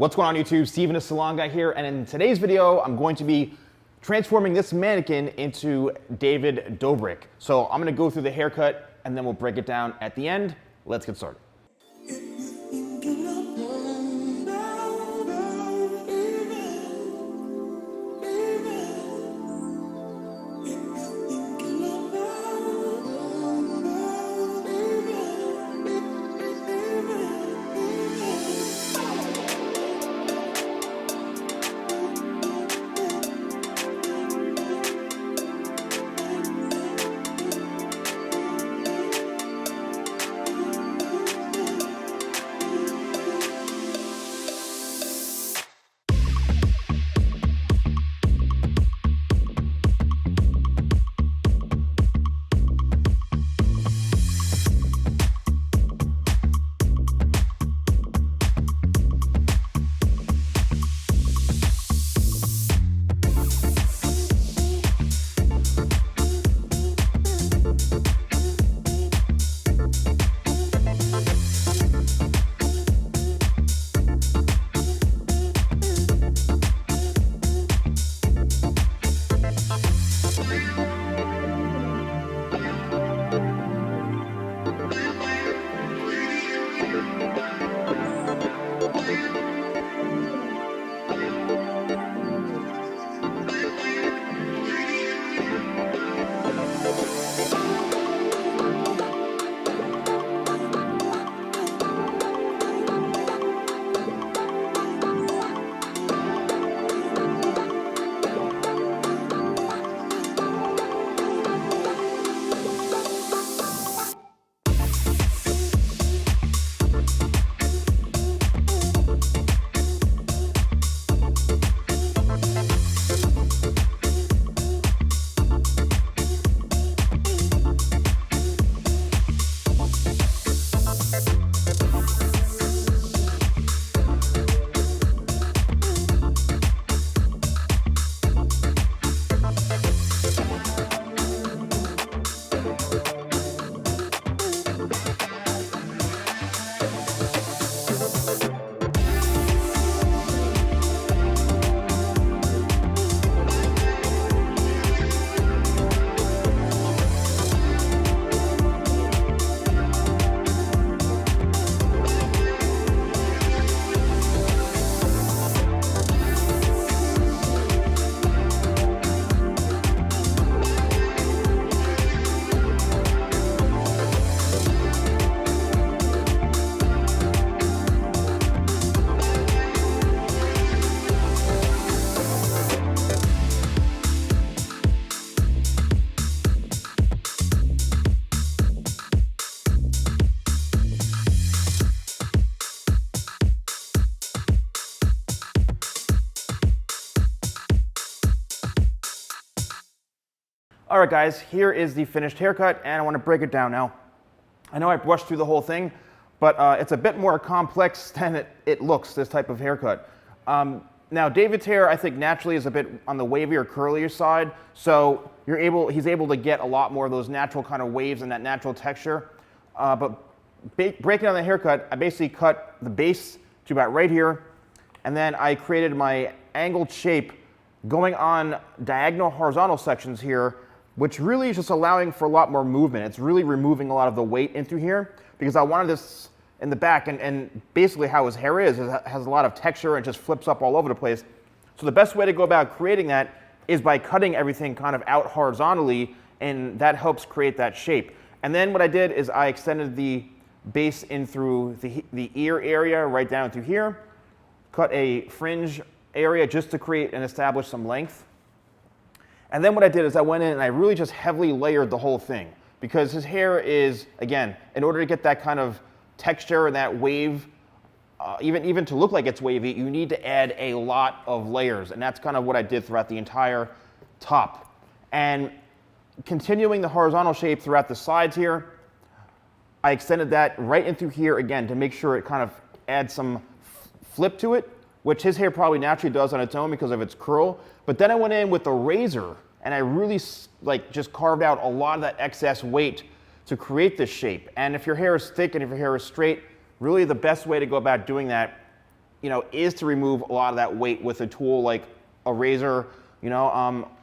What's going on YouTube? Steven, the Salon Guy here, and in today's video, I'm going to be transforming this mannequin into David Dobrik. So I'm gonna go through the haircut and then we'll break it down at the end. Let's get started. All right guys, here is the finished haircut and I want to break it down now. I know I brushed through the whole thing, but it's a bit more complex than it looks, this type of haircut. Now David's hair I think naturally is a bit on the wavy or curlier side, so he's able to get a lot more of those natural kind of waves and that natural texture. But breaking down the haircut, I basically cut the base to about right here, and then I created my angled shape going on diagonal horizontal sections here, which really is just allowing for a lot more movement. It's really removing a lot of the weight into here because I wanted this in the back, and basically how his hair is it has a lot of texture and just flips up all over the place. So the best way to go about creating that is by cutting everything kind of out horizontally, and that helps create that shape. And then what I did is I extended the base in through the ear area right down through here, cut a fringe area just to create and establish some length. And then what I did is I went in and I really just heavily layered the whole thing because his hair is, again, in order to get that kind of texture and that wave, even to look like it's wavy, you need to add a lot of layers. And that's kind of what I did throughout the entire top. And continuing the horizontal shape throughout the sides here, I extended that right in through here again to make sure it kind of adds some flip to it, which his hair probably naturally does on its own because of its curl. But then I went in with the razor and I really just carved out a lot of that excess weight to create this shape. And if your hair is thick and if your hair is straight, really the best way to go about doing that is to remove a lot of that weight with a tool like a razor,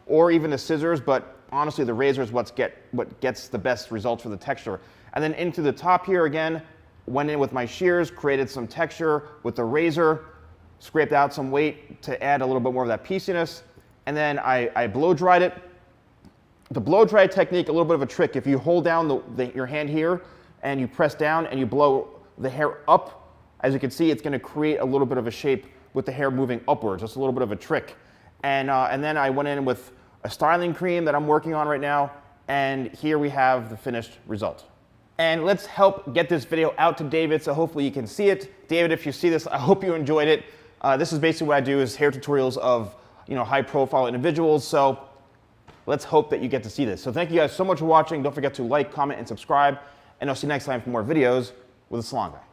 or even the scissors, but honestly the razor is what gets the best results for the texture. And then into the top here again, went in with my shears, created some texture with the razor, scraped out some weight to add a little bit more of that pieciness, and then I blow dried it. The blow dry technique, a little bit of a trick. If you hold down your hand here and you press down and you blow the hair up, as you can see, it's going to create a little bit of a shape with the hair moving upwards. Just a little bit of a trick. And then I went in with a styling cream that I'm working on right now, and here we have the finished result. And let's help get this video out to David, so hopefully you can see it. David, if you see this, I hope you enjoyed it. This is basically what I do, is hair tutorials of high-profile individuals. So let's hope that you get to see this. So thank you guys so much for watching. Don't forget to like, comment, and subscribe. And I'll see you next time for more videos with the Salon Guy.